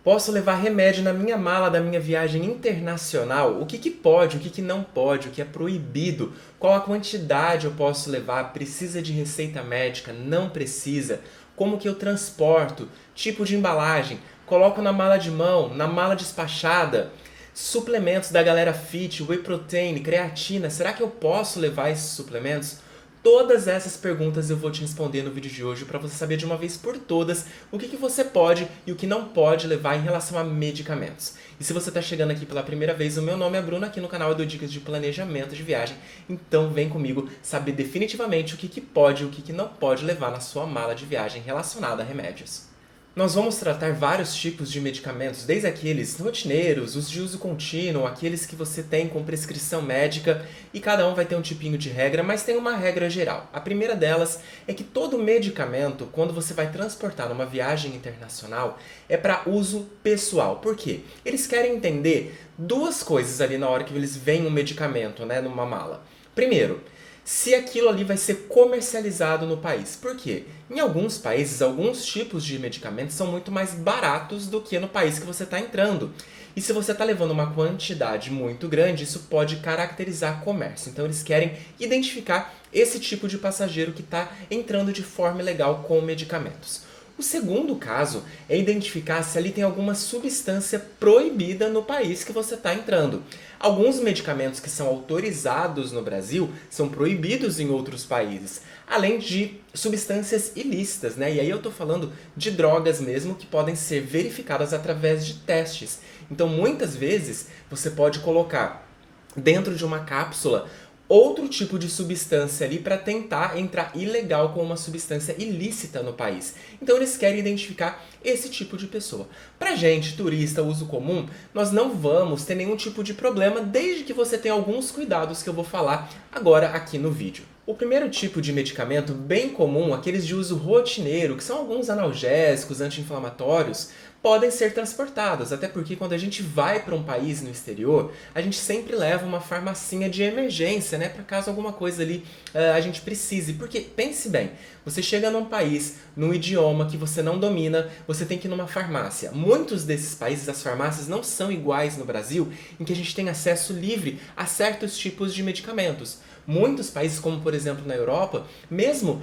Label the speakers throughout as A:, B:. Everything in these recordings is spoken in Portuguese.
A: Posso levar remédio na minha mala da minha viagem internacional? O que que pode, o que que não pode, o que é proibido? Qual a quantidade eu posso levar? Precisa de receita médica? Não precisa? Como que eu transporto? Tipo de embalagem? Coloco na mala de mão, na mala despachada? Suplementos da galera fit, whey protein, creatina, será que eu posso levar esses suplementos? Todas essas perguntas eu vou te responder no vídeo de hoje para você saber de uma vez por todas o que você pode e o que não pode levar em relação a medicamentos. E se você está chegando aqui pela primeira vez, o meu nome é Bruno, aqui no canal eu dou dicas de planejamento de viagem, então vem comigo saber definitivamente o que pode e o que não pode levar na sua mala de viagem relacionada a remédios. Nós vamos tratar vários tipos de medicamentos, desde aqueles rotineiros, os de uso contínuo, aqueles que você tem com prescrição médica, e cada um vai ter um tipinho de regra, mas tem uma regra geral. A primeira delas é que todo medicamento, quando você vai transportar numa viagem internacional, é para uso pessoal. Por quê? Eles querem entender duas coisas ali na hora que eles veem um medicamento, né, numa mala. Primeiro, se aquilo ali vai ser comercializado no país. Por quê? Em alguns países, alguns tipos de medicamentos são muito mais baratos do que no país que você está entrando. E se você está levando uma quantidade muito grande, isso pode caracterizar comércio. Então eles querem identificar esse tipo de passageiro que está entrando de forma ilegal com medicamentos. O segundo caso é identificar se ali tem alguma substância proibida no país que você está entrando. Alguns medicamentos que são autorizados no Brasil são proibidos em outros países, além de substâncias ilícitas, né? E aí eu estou falando de drogas mesmo que podem ser verificadas através de testes. Então muitas vezes você pode colocar dentro de uma cápsula outro tipo de substância ali para tentar entrar ilegal com uma substância ilícita no país. Então eles querem identificar esse tipo de pessoa. Pra gente, turista, uso comum, nós não vamos ter nenhum tipo de problema desde que você tenha alguns cuidados que eu vou falar agora aqui no vídeo. O primeiro tipo de medicamento bem comum, aqueles de uso rotineiro, que são alguns analgésicos, anti-inflamatórios, podem ser transportados, até porque quando a gente vai para um país no exterior, a gente sempre leva uma farmacinha de emergência, né, para caso alguma coisa ali a gente precise. Porque, pense bem, você chega num país, num idioma que você não domina, você tem que ir numa farmácia. Muitos desses países, as farmácias não são iguais no Brasil, em que a gente tem acesso livre a certos tipos de medicamentos. Muitos países, como por exemplo na Europa, mesmo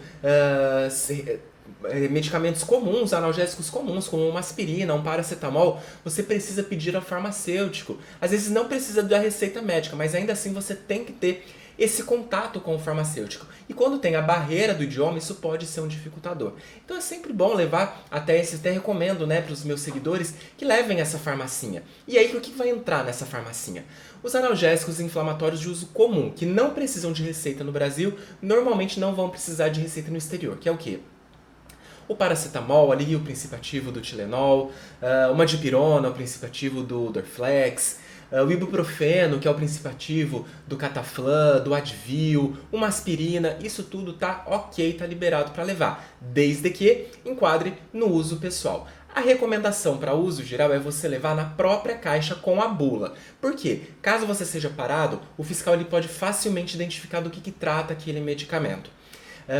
A: medicamentos comuns, analgésicos comuns, como uma aspirina, um paracetamol, você precisa pedir ao farmacêutico. Às vezes não precisa da receita médica, mas ainda assim você tem que ter esse contato com o farmacêutico. E quando tem a barreira do idioma, isso pode ser um dificultador. Então é sempre bom levar até recomendo, né, para os meus seguidores que levem essa farmacinha. E aí o que vai entrar nessa farmacinha? Os analgésicos inflamatórios de uso comum, que não precisam de receita no Brasil, normalmente não vão precisar de receita no exterior, que é o quê? O paracetamol, ali o princípio ativo do Tilenol, uma dipirona, o princípio ativo do Dorflex, o ibuprofeno, que é o princípio ativo do Cataflan, do Advil, uma aspirina, isso tudo tá ok, tá liberado para levar, desde que enquadre no uso pessoal. A recomendação para uso geral é você levar na própria caixa com a bula. Por quê? Caso você seja parado, o fiscal ele pode facilmente identificar do que trata aquele medicamento.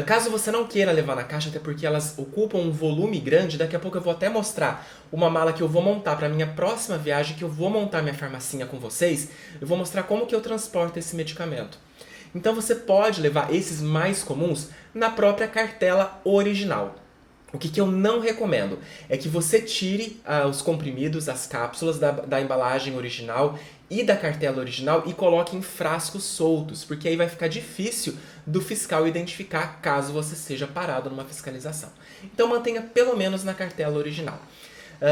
A: Caso você não queira levar na caixa, até porque elas ocupam um volume grande, daqui a pouco eu vou até mostrar uma mala que eu vou montar para minha próxima viagem, que eu vou montar minha farmacinha com vocês, eu vou mostrar como que eu transporto esse medicamento. Então você pode levar esses mais comuns na própria cartela original. O que eu não recomendo é que você tire os comprimidos, as cápsulas da embalagem original e da cartela original e coloque em frascos soltos, porque aí vai ficar difícil do fiscal identificar caso você seja parado numa fiscalização. Então mantenha pelo menos na cartela original.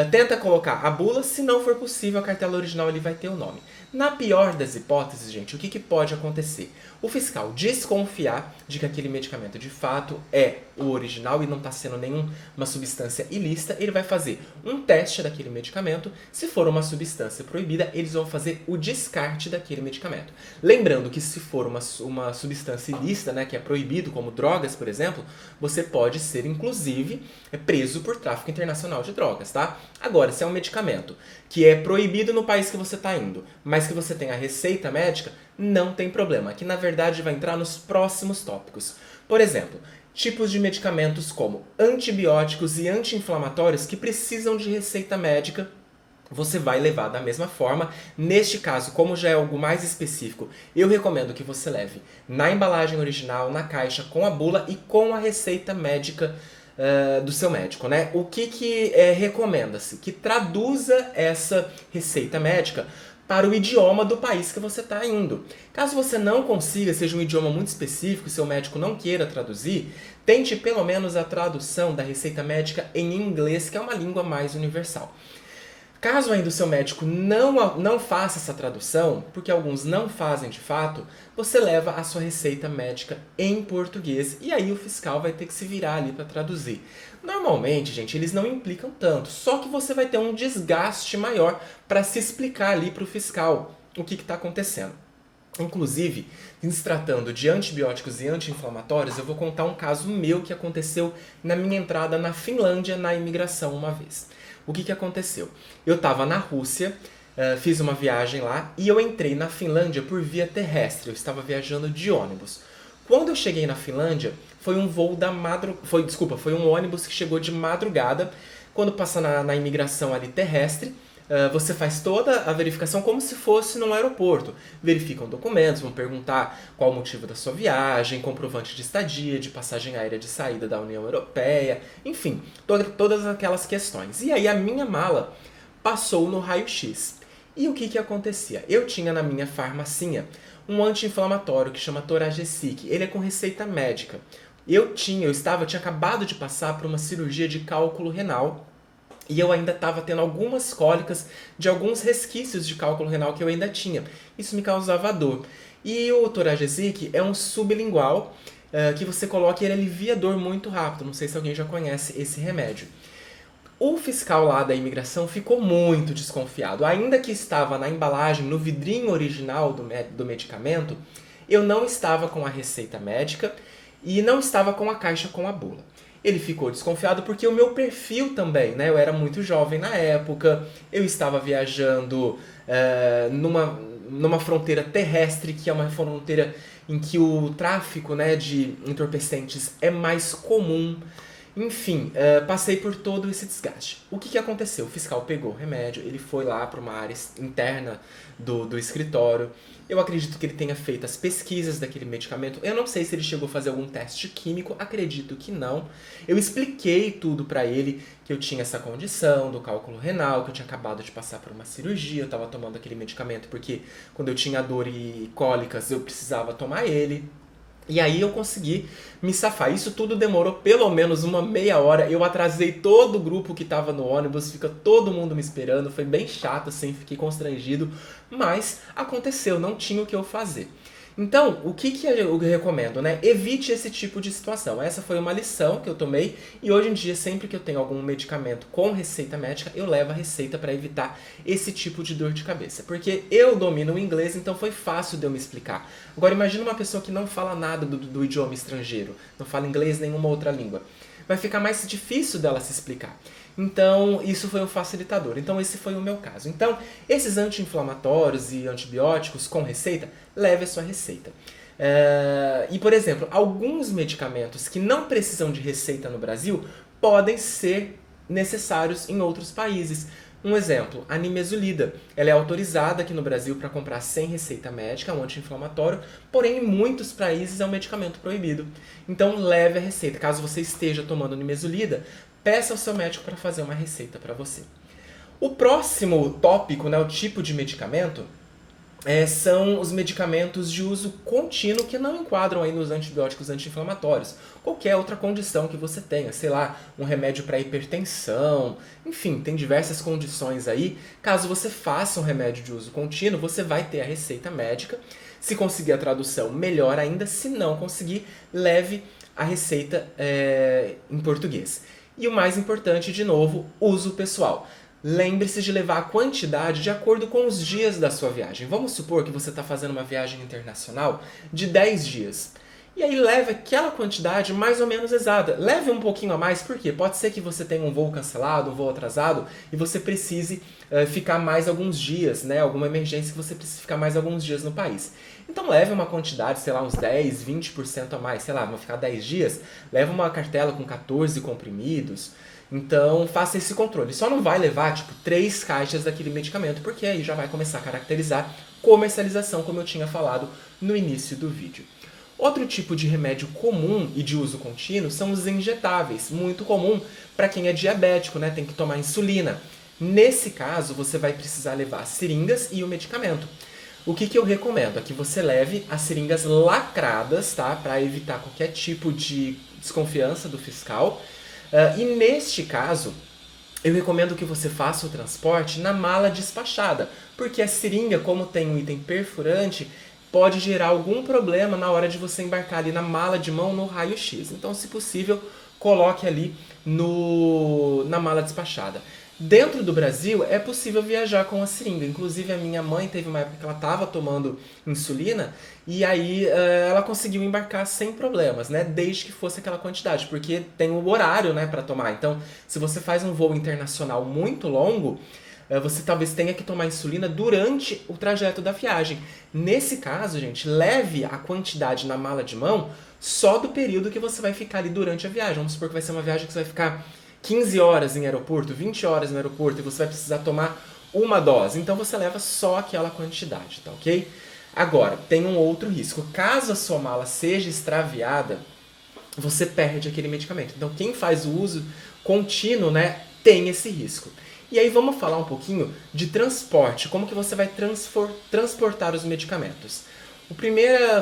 A: Tenta colocar a bula, se não for possível, a cartela original ele vai ter o nome. Na pior das hipóteses, gente, o que pode acontecer? O fiscal desconfiar de que aquele medicamento de fato é o original e não está sendo nenhuma substância ilícita, ele vai fazer um teste daquele medicamento. Se for uma substância proibida, eles vão fazer o descarte daquele medicamento. Lembrando que se for uma substância ilícita, né, que é proibido, como drogas, por exemplo, você pode ser, inclusive, preso por tráfico internacional de drogas, tá? Agora, se é um medicamento que é proibido no país que você está indo, mas que você tem a receita médica, não tem problema, que na verdade vai entrar nos próximos tópicos. Por exemplo, tipos de medicamentos como antibióticos e anti-inflamatórios que precisam de receita médica você vai levar da mesma forma. Neste caso, como já é algo mais específico, eu recomendo que você leve na embalagem original, na caixa, com a bula e com a receita médica do seu médico, né? O que recomenda-se? Que traduza essa receita médica para o idioma do país que você está indo. Caso você não consiga, seja um idioma muito específico e seu médico não queira traduzir, tente pelo menos a tradução da receita médica em inglês, que é uma língua mais universal. Caso ainda o seu médico não faça essa tradução, porque alguns não fazem de fato, você leva a sua receita médica em português e aí o fiscal vai ter que se virar ali para traduzir. Normalmente, gente, eles não implicam tanto, só que você vai ter um desgaste maior para se explicar ali para o fiscal o que está acontecendo. Inclusive, em se tratando de antibióticos e anti-inflamatórios, eu vou contar um caso meu que aconteceu na minha entrada na Finlândia na imigração uma vez. O que aconteceu? Eu estava na Rússia, fiz uma viagem lá e eu entrei na Finlândia por via terrestre. Eu estava viajando de ônibus. Quando eu cheguei na Finlândia, foi um voo foi um ônibus que chegou de madrugada. Quando passa na imigração ali terrestre, você faz toda a verificação como se fosse num aeroporto. Verificam documentos, vão perguntar qual o motivo da sua viagem, comprovante de estadia, de passagem aérea de saída da União Europeia, enfim, todas aquelas questões. E aí a minha mala passou no raio-x. E o que acontecia? Eu tinha na minha farmacinha um anti-inflamatório que chama Toragesic. Ele é com receita médica. Eu tinha acabado de passar por uma cirurgia de cálculo renal. E eu ainda estava tendo algumas cólicas de alguns resquícios de cálculo renal que eu ainda tinha. Isso me causava dor. E o Toragesic é um sublingual que você coloca e ele alivia a dor muito rápido. Não sei se alguém já conhece esse remédio. O fiscal lá da imigração ficou muito desconfiado. Ainda que estava na embalagem, no vidrinho original do medicamento, eu não estava com a receita médica e não estava com a caixa com a bula. Ele ficou desconfiado porque o meu perfil também, né? Eu era muito jovem na época, eu estava viajando numa fronteira terrestre, que é uma fronteira em que o tráfico, né, de entorpecentes é mais comum. Enfim, passei por todo esse desgaste. O que aconteceu? O fiscal pegou o remédio, ele foi lá para uma área interna do escritório. Eu acredito que ele tenha feito as pesquisas daquele medicamento. Eu não sei se ele chegou a fazer algum teste químico, acredito que não. Eu expliquei tudo para ele, que eu tinha essa condição do cálculo renal, que eu tinha acabado de passar por uma cirurgia, eu estava tomando aquele medicamento porque quando eu tinha dor e cólicas eu precisava tomar ele. E aí eu consegui me safar. Isso tudo demorou pelo menos uma meia hora. Eu atrasei todo o grupo que estava no ônibus, fica todo mundo me esperando. Foi bem chato, assim, fiquei constrangido. Mas aconteceu, não tinha o que eu fazer. Então, o que eu recomendo, né? Evite esse tipo de situação. Essa foi uma lição que eu tomei e hoje em dia, sempre que eu tenho algum medicamento com receita médica, eu levo a receita para evitar esse tipo de dor de cabeça. Porque eu domino o inglês, então foi fácil de eu me explicar. Agora, imagina uma pessoa que não fala nada do idioma estrangeiro, não fala inglês, nenhuma outra língua. Vai ficar mais difícil dela se explicar. Então, isso foi um facilitador. Então, esse foi o meu caso. Então, esses anti-inflamatórios e antibióticos com receita, leve a sua receita. E, por exemplo, alguns medicamentos que não precisam de receita no Brasil podem ser necessários em outros países. Um exemplo, a nimesulida. Ela é autorizada aqui no Brasil para comprar sem receita médica, é um anti-inflamatório, porém em muitos países é um medicamento proibido. Então leve a receita. Caso você esteja tomando nimesulida, peça ao seu médico para fazer uma receita para você. O próximo tópico, né, o tipo de medicamento, são os medicamentos de uso contínuo que não enquadram aí nos antibióticos anti-inflamatórios. Qualquer outra condição que você tenha, sei lá, um remédio para hipertensão, enfim, tem diversas condições aí. Caso você faça um remédio de uso contínuo, você vai ter a receita médica. Se conseguir a tradução, melhor ainda. Se não conseguir, leve a receita em português. E o mais importante, de novo, uso pessoal. Lembre-se de levar a quantidade de acordo com os dias da sua viagem. Vamos supor que você está fazendo uma viagem internacional de 10 dias. E aí leve aquela quantidade mais ou menos exata. Leve um pouquinho a mais, porque pode ser que você tenha um voo cancelado, um voo atrasado, e você precise ficar mais alguns dias, né? Alguma emergência que você precise ficar mais alguns dias no país. Então leve uma quantidade, sei lá, uns 10, 20% a mais. Sei lá, vão ficar 10 dias, leva uma cartela com 14 comprimidos. Então faça esse controle. Só não vai levar tipo 3 caixas daquele medicamento, porque aí já vai começar a caracterizar comercialização, como eu tinha falado no início do vídeo. Outro tipo de remédio comum e de uso contínuo são os injetáveis, muito comum para quem é diabético, né? Tem que tomar insulina. Nesse caso, você vai precisar levar seringas e o medicamento. O que eu recomendo é que você leve as seringas lacradas, tá? Para evitar qualquer tipo de desconfiança do fiscal. E neste caso, eu recomendo que você faça o transporte na mala despachada, porque a seringa, como tem um item perfurante, pode gerar algum problema na hora de você embarcar ali na mala de mão no raio-x. Então, se possível, coloque ali na mala despachada. Dentro do Brasil, é possível viajar com a seringa. Inclusive, a minha mãe teve uma época que ela estava tomando insulina e aí ela conseguiu embarcar sem problemas, né? Desde que fosse aquela quantidade, porque tem o horário, né, para tomar. Então, se você faz um voo internacional muito longo, você talvez tenha que tomar insulina durante o trajeto da viagem. Nesse caso, gente, leve a quantidade na mala de mão só do período que você vai ficar ali durante a viagem. Vamos supor que vai ser uma viagem que você vai ficar 15 horas em aeroporto, 20 horas no aeroporto e você vai precisar tomar uma dose. Então você leva só aquela quantidade, tá ok? Agora, tem um outro risco. Caso a sua mala seja extraviada, você perde aquele medicamento. Então quem faz o uso contínuo, né, tem esse risco. E aí vamos falar um pouquinho de transporte, como que você vai transportar os medicamentos.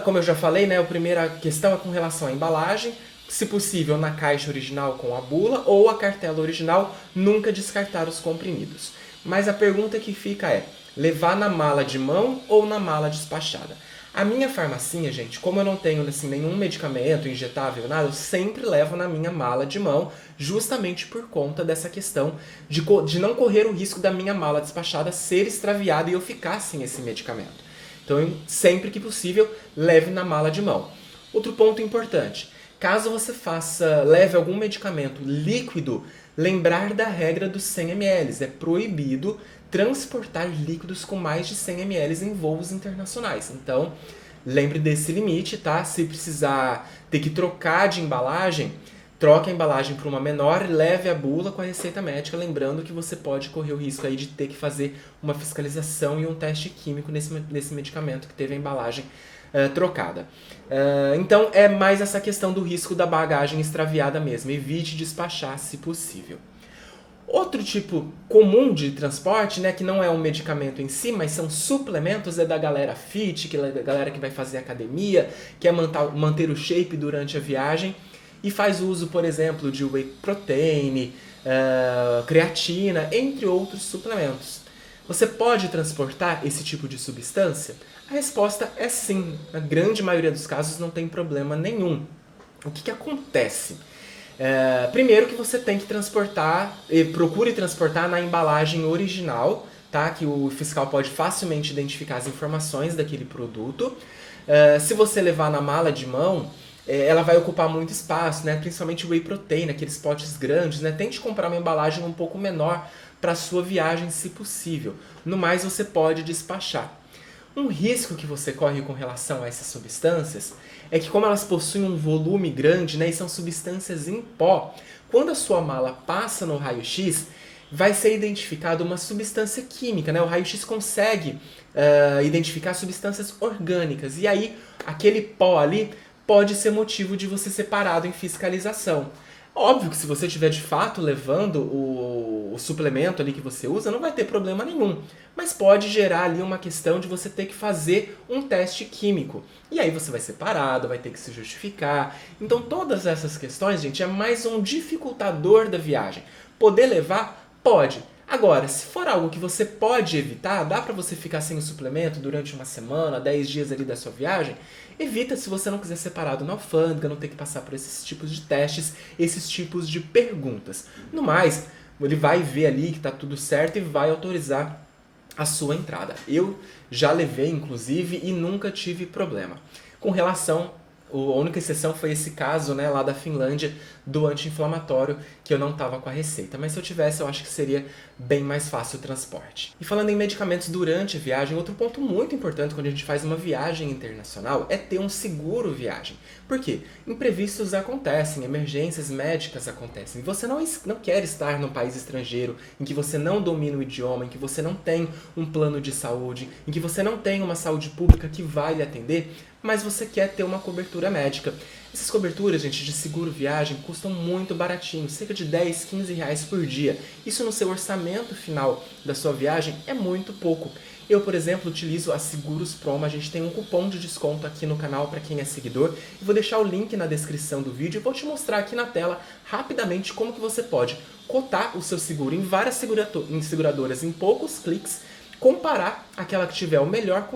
A: Como eu já falei, né, a primeira questão é com relação à embalagem, se possível na caixa original com a bula ou a cartela original, nunca descartar os comprimidos. Mas a pergunta que fica é, levar na mala de mão ou na mala despachada? A minha farmacinha, gente, como eu não tenho assim, nenhum medicamento injetável, nada, eu sempre levo na minha mala de mão, justamente por conta dessa questão de não correr o risco da minha mala despachada ser extraviada e eu ficar sem esse medicamento. Então, sempre que possível, leve na mala de mão. Outro ponto importante, caso você leve algum medicamento líquido, lembrar da regra dos 100 ml. É proibido transportar líquidos com mais de 100 ml em voos internacionais. Então, lembre desse limite, tá? Se precisar ter que trocar de embalagem, troque a embalagem para uma menor e leve a bula com a receita médica, lembrando que você pode correr o risco aí de ter que fazer uma fiscalização e um teste químico nesse medicamento que teve a embalagem trocada. Então, é mais essa questão do risco da bagagem extraviada mesmo. Evite despachar se possível. Outro tipo comum de transporte, né, que não é um medicamento em si, mas são suplementos, é da galera fit, que é da galera que vai fazer academia, quer manter o shape durante a viagem e faz uso, por exemplo, de whey protein, creatina, entre outros suplementos. Você pode transportar esse tipo de substância? A resposta é sim. Na grande maioria dos casos não tem problema nenhum. O que acontece? Primeiro que você tem que transportar, procure transportar na embalagem original, tá? Que o fiscal pode facilmente identificar as informações daquele produto. Se você levar na mala de mão, ela vai ocupar muito espaço, né? Principalmente o whey protein, aqueles potes grandes, né? Tente comprar uma embalagem um pouco menor para sua viagem, se possível. No mais, você pode despachar. Um risco que você corre com relação a essas substâncias é que, como elas possuem um volume grande, né, e são substâncias em pó, quando a sua mala passa no raio-x, vai ser identificada uma substância química, né? O raio-x consegue identificar substâncias orgânicas, e aí aquele pó ali pode ser motivo de você ser parado em fiscalização. Óbvio que se você estiver de fato levando o suplemento ali que você usa, não vai ter problema nenhum. Mas pode gerar ali uma questão de você ter que fazer um teste químico. E aí você vai ser parado, vai ter que se justificar. Então todas essas questões, gente, é mais um dificultador da viagem. Poder levar? Pode. Agora, se for algo que você pode evitar, dá pra você ficar sem o suplemento durante uma semana, 10 dias ali da sua viagem, evita se você não quiser ser parado na alfândega, não ter que passar por esses tipos de testes, esses tipos de perguntas. No mais, ele vai ver ali que tá tudo certo e vai autorizar a sua entrada. Eu já levei, inclusive, e nunca tive problema. Com relação, a única exceção foi esse caso, né, lá da Finlândia, do anti-inflamatório, que eu não estava com a receita. Mas se eu tivesse, eu acho que seria bem mais fácil o transporte. E falando em medicamentos durante a viagem, outro ponto muito importante quando a gente faz uma viagem internacional é ter um seguro viagem. Por quê? Imprevistos acontecem, emergências médicas acontecem. E você não quer estar num país estrangeiro em que você não domina o idioma, em que você não tem um plano de saúde, em que você não tem uma saúde pública que vai lhe atender, mas você quer ter uma cobertura médica. Essas coberturas, gente, de seguro viagem custam muito baratinho, cerca de 10, 15 reais por dia. Isso no seu orçamento final da sua viagem é muito pouco. Eu, por exemplo, utilizo a Seguros Promo, a gente tem um cupom de desconto aqui no canal para quem é seguidor. Eu vou deixar o link na descrição do vídeo e vou te mostrar aqui na tela rapidamente como que você pode cotar o seu seguro em várias seguradoras em poucos cliques, comparar aquela que tiver o melhor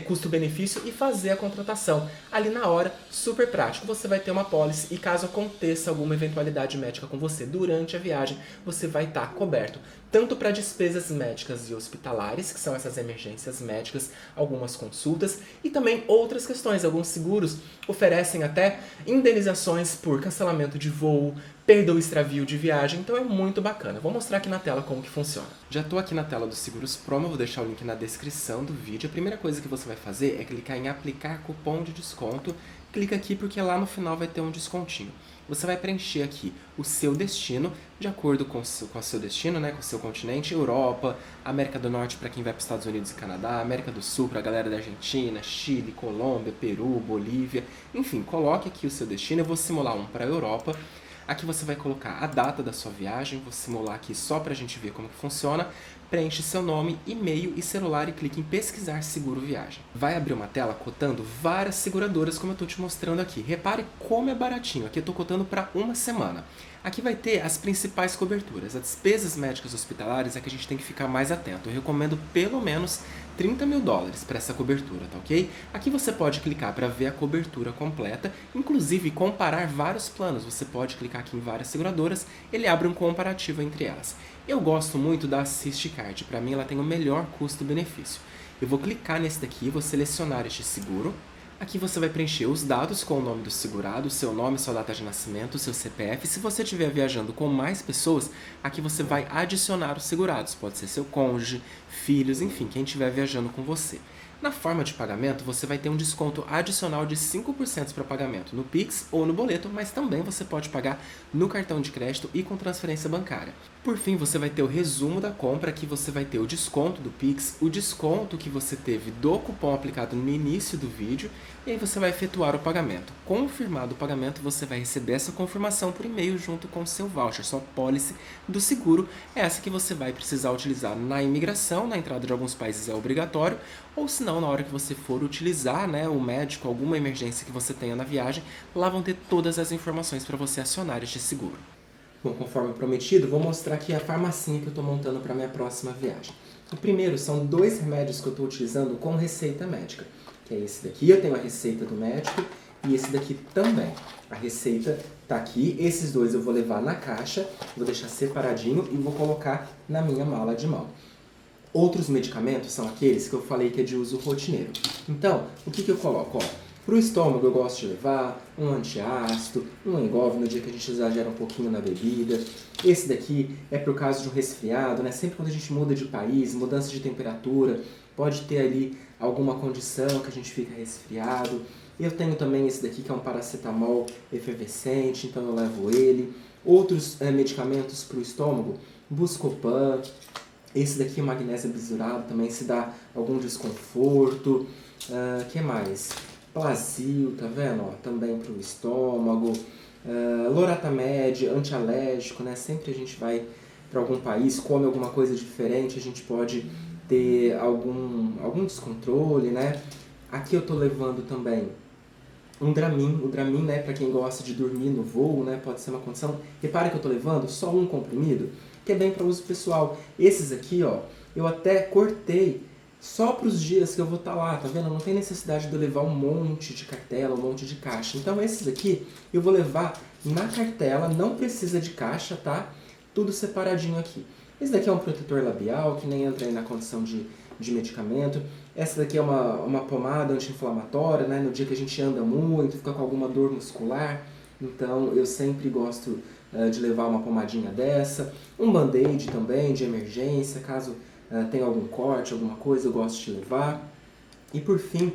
A: custo-benefício e fazer a contratação. Ali na hora, super prático, você vai ter uma pólice e caso aconteça alguma eventualidade médica com você durante a viagem, você vai estar coberto. Tanto para despesas médicas e hospitalares, que são essas emergências médicas, algumas consultas, e também outras questões. Alguns seguros oferecem até indenizações por cancelamento de voo, perda ou extravio de viagem, então é muito bacana. Vou mostrar aqui na tela como que funciona. Já estou aqui na tela do Seguros Promo, vou deixar o link na descrição do vídeo. A primeira coisa que você vai fazer é clicar em aplicar cupom de desconto. Clica aqui porque lá no final vai ter um descontinho. Você vai preencher aqui o seu destino, de acordo com o seu destino, né, com o seu continente, Europa, América do Norte para quem vai para os Estados Unidos e Canadá, América do Sul para a galera da Argentina, Chile, Colômbia, Peru, Bolívia, enfim, coloque aqui o seu destino. Eu vou simular um para a Europa. Aqui você vai colocar a data da sua viagem, vou simular aqui só para a gente ver como que funciona. Preenche seu nome, e-mail e celular e clique em pesquisar seguro viagem. Vai abrir uma tela cotando várias seguradoras como eu estou te mostrando aqui. Repare como é baratinho, aqui eu estou cotando para uma semana. Aqui vai ter as principais coberturas. As despesas médicas hospitalares é que a gente tem que ficar mais atento. Eu recomendo pelo menos $30 mil para essa cobertura, tá ok? Aqui você pode clicar para ver a cobertura completa, inclusive comparar vários planos. Você pode clicar aqui em várias seguradoras, ele abre um comparativo entre elas. Eu gosto muito da AssistCard, para mim ela tem o melhor custo-benefício. Eu vou clicar nesse daqui, vou selecionar este seguro. Aqui você vai preencher os dados com o nome do segurado, seu nome, sua data de nascimento, seu CPF. Se você estiver viajando com mais pessoas, aqui você vai adicionar os segurados. Pode ser seu cônjuge, filhos, enfim, quem estiver viajando com você. Na forma de pagamento, você vai ter um desconto adicional de 5% para pagamento no Pix ou no boleto, mas também você pode pagar no cartão de crédito e com transferência bancária. Por fim, você vai ter o resumo da compra, que você vai ter o desconto do Pix, o desconto que você teve do cupom aplicado no início do vídeo, e aí você vai efetuar o pagamento. Confirmado o pagamento, você vai receber essa confirmação por e-mail junto com o seu voucher, sua pólice do seguro, essa que você vai precisar utilizar na imigração, na entrada de alguns países é obrigatório, ou se não, na hora que você for utilizar, né, o médico, alguma emergência que você tenha na viagem, lá vão ter todas as informações para você acionar este seguro. Bom, conforme prometido, vou mostrar aqui a farmacinha que eu estou montando para a minha próxima viagem. O primeiro são 2 remédios que eu estou utilizando com receita médica, que é esse daqui, eu tenho a receita do médico, e esse daqui também. A receita está aqui, esses dois eu vou levar na caixa, vou deixar separadinho e vou colocar na minha mala de mão. Outros medicamentos são aqueles que eu falei que é de uso rotineiro. Então, o que eu coloco? Para o estômago eu gosto de levar um antiácido, um Engov no dia que a gente exagera um pouquinho na bebida. Esse daqui é para o caso de um resfriado, né? Sempre quando a gente muda de país, mudança de temperatura, pode ter ali alguma condição que a gente fica resfriado. Eu tenho também esse daqui que é um paracetamol efervescente, então eu levo ele. Outros medicamentos para o estômago, Buscopan. Esse daqui é magnésio bisurado, também se dá algum desconforto. Que mais? Plasil, tá vendo? Ó, também para o estômago. Loratadine, antialérgico, né? Sempre a gente vai para algum país, come alguma coisa diferente, a gente pode ter algum descontrole, né? Aqui eu tô levando também um Dramin. O Dramin, né, para quem gosta de dormir no voo, né, pode ser uma condição. Repara que eu tô levando só um comprimido, que é bem para uso pessoal. Esses aqui, ó, eu até cortei só para os dias que eu vou estar lá, tá vendo? Não tem necessidade de eu levar um monte de cartela, um monte de caixa. Então esses aqui eu vou levar na cartela, não precisa de caixa, tá? Tudo separadinho aqui. Esse daqui é um protetor labial, que nem entra aí na condição de medicamento. Essa daqui é uma pomada anti-inflamatória, né? No dia que a gente anda muito, fica com alguma dor muscular.
B: então eu sempre gosto de levar uma pomadinha dessa, um band-aid também de emergência, caso tenha algum corte, alguma coisa, eu gosto de levar. E por fim,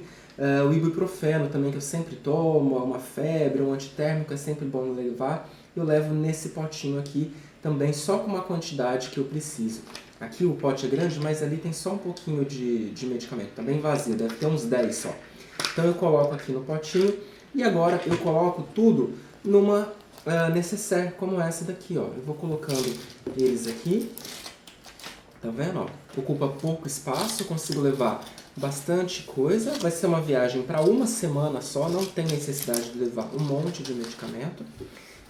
B: o ibuprofeno também, que eu sempre tomo, uma febre, um antitérmico, é sempre bom levar. Eu levo nesse potinho aqui também, só com uma quantidade que eu preciso. Aqui o pote é grande, mas ali tem só um pouquinho de medicamento, tá bem vazio, deve ter uns 10 só. Então eu coloco aqui no potinho e agora eu coloco tudo numa necessaire como essa daqui, ó. Eu vou colocando eles aqui, tá vendo? Ó? Ocupa pouco espaço, eu consigo levar bastante coisa. Vai ser uma viagem para uma semana só, não tem necessidade de levar um monte de medicamento.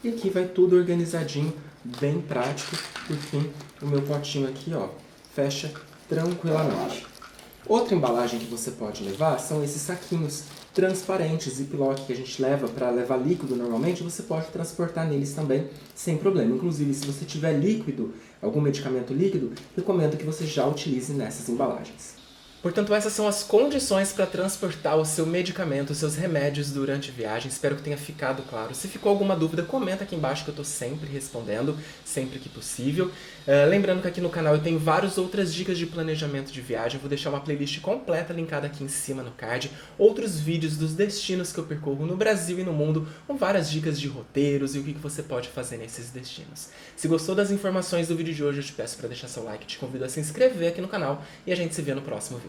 B: E aqui vai tudo organizadinho, bem prático. Por fim, o meu potinho aqui, ó, fecha tranquilamente. Outra embalagem que você pode levar são esses saquinhos transparentes, Ziploc, que a gente leva para levar líquido normalmente, você pode transportar neles também sem problema. Inclusive, se você tiver líquido, algum medicamento líquido, recomendo que você já utilize nessas embalagens.
A: Portanto, essas são as condições para transportar o seu medicamento, os seus remédios durante a viagem. Espero que tenha ficado claro. Se ficou alguma dúvida, comenta aqui embaixo que eu estou sempre respondendo, sempre que possível. Lembrando que aqui no canal eu tenho várias outras dicas de planejamento de viagem. Eu vou deixar uma playlist completa linkada aqui em cima no card. Outros vídeos dos destinos que eu percorro no Brasil e no mundo, com várias dicas de roteiros e o que você pode fazer nesses destinos. Se gostou das informações do vídeo de hoje, eu te peço para deixar seu like, te convido a se inscrever aqui no canal e a gente se vê no próximo vídeo.